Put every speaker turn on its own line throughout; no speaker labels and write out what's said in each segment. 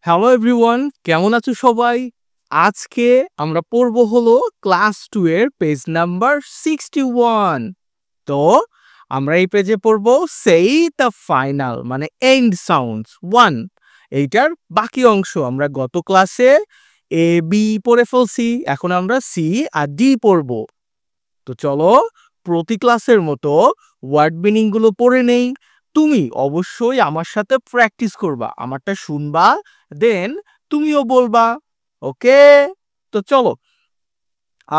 Hello everyone, কেমন আছো সবাই? আজকে আমরা পড়ব হলো ক্লাস 2 এর পেজ নাম্বার 61। তো আমরা এই পেজে পড়ব সেই দ্য ফাইনাল মানে এন্ড সাউন্ডস 1। এইটার বাকি অংশ আমরা গত ক্লাসে এ বি পড়ে ফেলছি, এখন আমরা সি আর ডি পড়ব। তো চলো প্রতি ক্লাসের মতো ওয়ার্ড মিনিং গুলো পড়ে নেই। তুমি অবশ্যই আমার সাথে প্র্যাকটিস করবা, আমারটা শুনবা, দেন তুমিও বলবা। ওকে, তো চলো।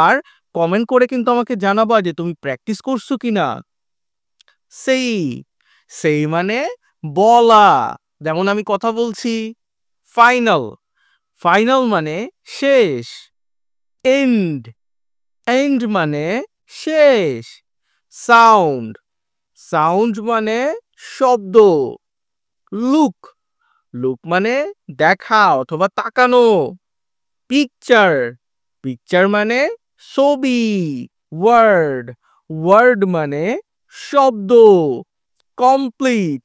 আর কমেন্ট করে কিন্তু আমাকে জানাবা যে তুমি প্র্যাকটিস করছো কিনা। সেই সেই মানে বলা, যেমন আমি কথা বলছি। ফাইনাল ফাইনাল মানে শেষ। এন্ড এন্ড মানে শেষ। সাউন্ড সাউন্ড মানে শব্দ। লুক লুক মানে দেখা অথবা তাকানো। পিকচার পিকচার মানে ছবি। ওয়ার্ড ওয়ার্ড মানে শব্দ। কমপ্লিট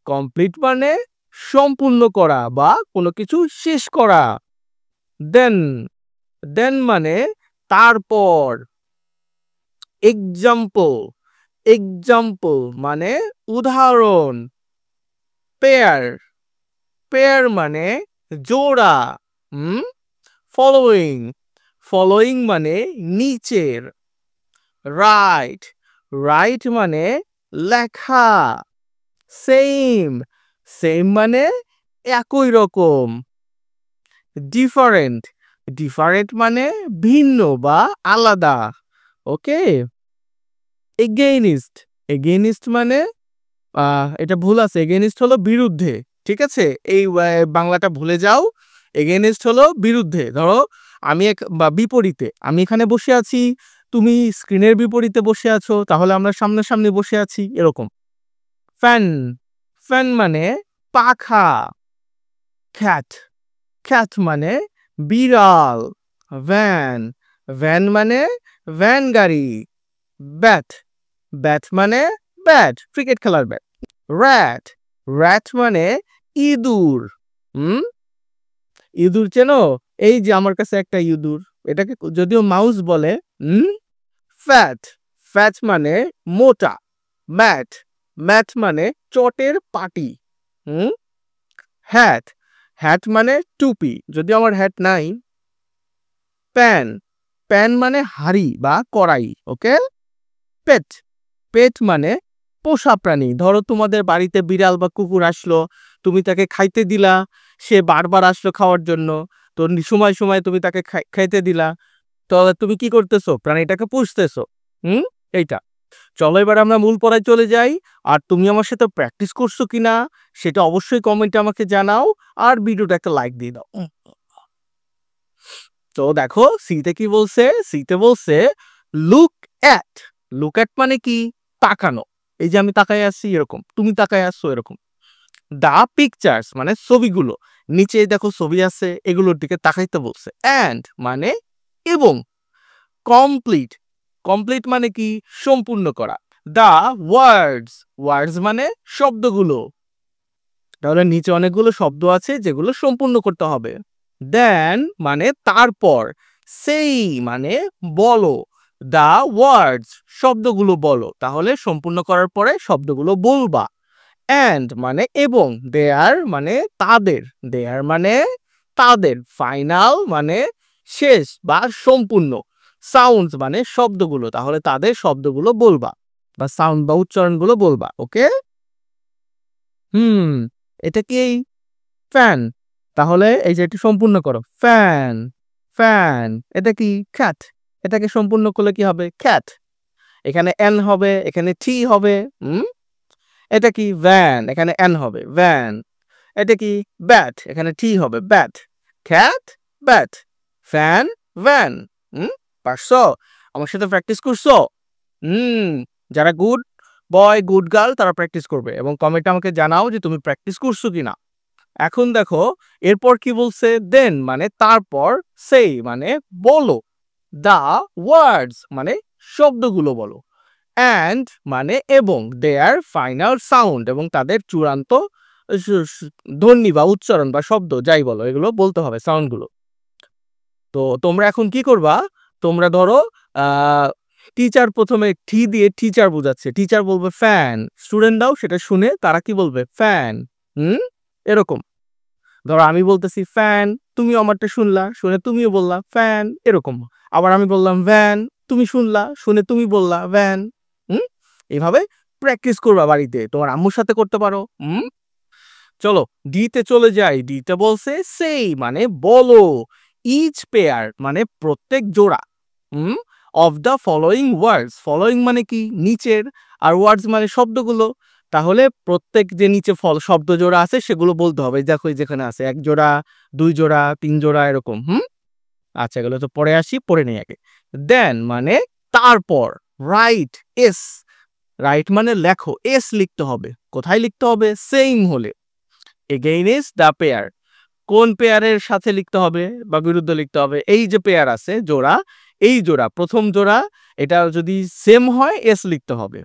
কমপ্লিট মানে সম্পূর্ণ করা বা কোনো কিছু শেষ করা। দেন দেন মানে তারপর। এক্সাম্পল এক্সাম্পল মানে উদাহরণ। পেয়ার পেয়ার মানে জোড়া। ফলোয়িং ফলোয়িং মানে নিচের। রাইট রাইট মানে লেখা। সেম সেম মানে একই রকম। ডিফারেন্ট ডিফারেন্ট মানে ভিন্ন বা আলাদা। ওকে। এগেইনিস্ট এগেইনিস্ট মানে এটা ভুল আছে, এগেইনিস্ট হলো বিরুদ্ধে। ঠিক আছে, এই বাংলাটা ভুলে যাও। এগেইনিস্ট হলো বিরুদ্ধে। ধরো আমি বা বিপরীতে, আমি এখানে বসে আছি, তুমি স্ক্রিনের বিপরীতে বসে আছো, তাহলে আমরা সামনাসামনি বসে আছি এরকম। ফ্যান ফ্যান মানে পাখা। খ্যাট খ্যাট মানে বিড়াল। ভ্যান ভ্যান মানে ভ্যান গাড়ি। ব্যাট ব্যাট মানে ব্যাট, ক্রিকেট খেলার ব্যাট। র্যাট র্যাট মানে ইঁদুর। ইঁদুর চেনো? এই যে আমার কাছে একটা ইঁদুর, এটাকে যদিও মাউস বলে। ফ্যাট ফ্যাট মানে মোটা। ম্যাট ম্যাট মানে চটের পাটি। হ্যাট হ্যাট মানে টুপি, যদিও আমার হ্যাট নাই। প্যান প্যান মানে হাড়ি বা কড়াই। ওকে। পেট পেট মানে পোষা প্রাণী। ধরো তোমাদের বাড়িতে বিড়াল বা কুকুর আসলো, তুমি তাকে খাইতে দিলা, সে বারবার আসলো খাওয়ার জন্য, তো সময় সময় তুমি তাকে খাইতে দিলা, তো তুমি কি করতেছো? প্রাণীটাকে পুষতেছো। এইটা। চলো এবার আমরা মূল পড়ায় চলে যাই। আর তুমি আমার সাথে প্র্যাকটিস করছো কিনা সেটা অবশ্যই কমেন্টে আমাকে জানাও, আর ভিডিওটা একটা লাইক দিয়ে দাও। তো দেখো সিতে কি বলছে, সিতে বলছে লুক অ্যাট। লুক অ্যাট মানে কি? তাকানো। এই যে আমি তাকায় আছি এরকম, তুমি তাকায় আসছো এরকম। দা পিকচার্স মানে ছবিগুলো, নিচে দেখো ছবি আছে, এগুলোর দিকে তাকাইতে বলছে। অ্যান্ড মানে এবং। কমপ্লিট কমপ্লিট মানে কি? সম্পূর্ণ করা। দা ওয়ার্ডস ওয়ার্ডস মানে শব্দগুলো। তাহলে নিচে অনেকগুলো শব্দ আছে যেগুলো সম্পূর্ণ করতে হবে। দেন মানে তারপর। সেই মানে বলো। দা ওয়ার্ডস শব্দগুলো বলো, তাহলে সম্পূর্ণ করার পরে শব্দগুলো বলবা। অ্যান্ড মানে এবং। দেয়ার মানে তাদের। দেয়ার মানে তাদের। ফাইনাল মানে শেষ বা সম্পূর্ণ। সাউন্ডস মানে শব্দগুলো, তাহলে তাদের শব্দগুলো বলবা বা সাউন্ড বা উচ্চারণগুলো বলবা। ওকে। এটা কি? ফ্যান। তাহলে এই যে এটি সম্পূর্ণ করো। Fan fan. এটা কি? খ্যাট। এটাকে সম্পূর্ণ করলে কি হবে? খ্যাট। এখানে এন হবে, এখানে টি হবে। এটা কি? ভ্যান। এখানে এন হবে, ভ্যান। এটা কি? ব্যাট। এখানে টি হবে, ব্যাট। খ্যাট bat fan van. পারছো? আমার সাথে প্র্যাকটিস করছো? যারা গুড বয় গুড গার্ল তারা প্র্যাকটিস করবে এবং কমেন্টে আমাকে জানাও যে তুমি প্র্যাকটিস করছো কিনা। এখন দেখো এরপর কি বলছে। দেন মানে তারপর। সেই মানে বলো। দা ওয়ার্ডস মানে শব্দগুলো বলো। অ্যান্ড মানে এবং। দেয়ার ফাইনাল সাউন্ড এবং তাদের চূড়ান্ত ধ্বনি বা উচ্চারণ বা শব্দ যাই বলো এগুলো বলতে হবে সাউন্ডগুলো। তো তোমরা এখন কি করবা? তোমরা ধরো টিচার প্রথমে টি দিয়ে টিচার বোঝাচ্ছে। টিচার বলবে ফ্যান। স্টুডেন্টরাও সেটা শুনে তারা কি বলবে? ফ্যান। হুম? এরকম। ধরো আমি বলতেছি ফ্যান, তুমিও আমারটা শুনলা, শুনে তুমিও বললা ফ্যান, এরকম। আবার আমি বললাম ভ্যান, তুমি শুনলা, শুনে তুমি বললা ভ্যান। হুম? এভাবে প্র্যাকটিস করবা বাড়িতে। তোমার আম্মুর সাথে করতে পারো। চলো ডি তে চলে যাই। ডি তে বলছে সেই মানে বলো। ইচ পেয়ার মানে প্রত্যেক জোড়া। Hmm? Of the following words. Following মানে কি? নিচের। আর ওয়ার্ডস মানে শব্দগুলো। তাহলে প্রত্যেক যে নিচে শব্দ জোড়া আছে সেগুলো বলতে হবে। দেখো যেখানে আছে 1 জোড়া, 2 জোড়া, 3 জোড়া এরকম। আচ্ছা এগুলো তো পরে আসি, পরে নেই আগে। দেন মানে তারপর। Right S. রাইট মানে লেখো। এস লিখতে হবে। কোথায় লিখতে হবে? সেইম হলে। Against the pair. কোন পেয়ারের সাথে লিখতে হবে বা বিরুদ্ধে লিখতে হবে? এই যে পেয়ার আছে জোড়া, এই জোড়া প্রথম জোড়া এটা যদি সেম হয় এস লিখতে হবে।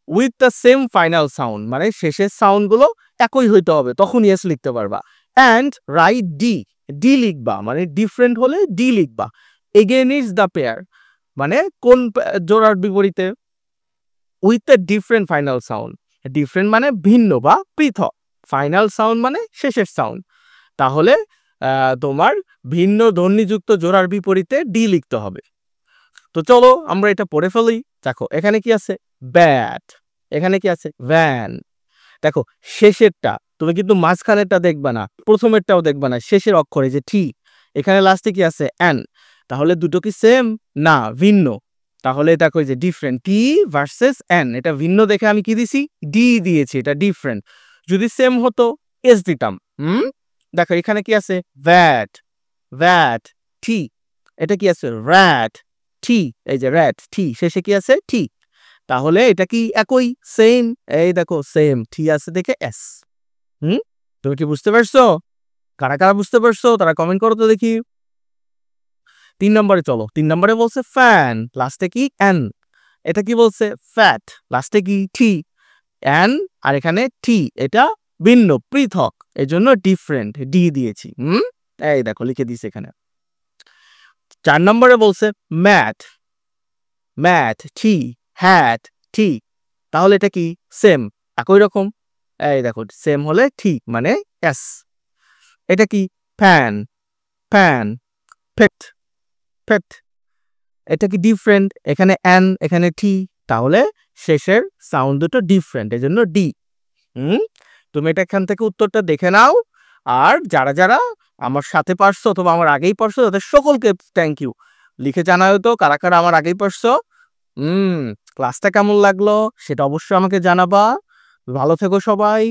With the same final sound মানে শেষের সাউন্ড গুলো একই হইতে হবে, তখন এস লিখতে পারবা। And right D. ডি লিখবা মানে ডিফারেন্ট হলে ডি লিখবা। এগেইনস্ট দ্য পেয়ার মানে কোন জোড়ার বিপরীতে? With the different final sound. Different মানে ভিন্ন বা পৃথক। ফাইনাল সাউন্ড মানে শেষের সাউন্ড। তাহলে তোমার ভিন্ন ধ্বনিযুক্ত জোড়ার বিপরীতে ডি লিখতে হবে। তো চলো আমরা এটা পড়ে ফেলি। দেখো এখানে কি আছে? ব্যাট। এখানে কি আছে? ভ্যান। দেখো শেষেরটা, তুমি কিন্তু মাঝখানেরটা দেখবা না, প্রথমেরটাও দেখবা না, শেষের অক্ষরে যে টি, এখানে লাস্টে কি আছে? অ্যান। তাহলে দুটো কি সেম? না, ভিন্ন। তাহলে দেখো যে ডিফারেন্ট। টি ভার্সেস অ্যান, এটা ভিন্ন দেখে আমি কি দিছি? ডি দিয়েছি, এটা ডিফারেন্ট। যদি সেম হতো এস দিতাম। দেখো এখানে কি আছে? ভ্যাট। ভ্যাট টি। এটা কি আছে? র্যাট টি। এই যে র্যাট টি, শেষে কি আছে? টি। তাহলে এটা কি একই? সেম। এই দেখো সেম, টি আছে দেখে এস। তুমি কি বুঝতে পারছো? কারা কারা বুঝতে পারছো তারা কমেন্ট করো তো দেখি। 3 নম্বরে চলো। 3 নম্বরে বলছে ফ্যান, লাস্টে কি? এন। এটা কি বলছে? ফ্যাট, লাস্টে কি? টি। এন আর এখানে টি, এটা ভিন্ন পৃথক, এজন্য ডিফারেন্ট, ডি দিয়েছি। এই দেখো লিখে দিয়েছি এখানে। 4 নম্বরে বলছে ম্যাট। ম্যাট টি, হ্যাট টি। তাহলে এটা কি? সেম, একই রকম। এই দেখো সেম হলে টি মানে এস। এটা কি? ফ্যান। ফ্যান ফেট। ফেট। এটা কি? ডিফারেন্ট, এখানে এন এখানে টি, তাহলে শেষের সাউন্ড দুটো ডিফারেন্ট, এজন্য ডি। তুমি এটা এখান থেকে উত্তরটা দেখে নাও। আর যারা যারা আমার সাথে পারছো অথবা আমার আগেই পারছো তাদের সকলকে থ্যাংক ইউ। লিখে জানাও তো কারা কারা আমার আগেই পারছো। ক্লাসটা কেমন লাগলো সেটা অবশ্যই আমাকে জানাবা। ভালো থেকো সবাই।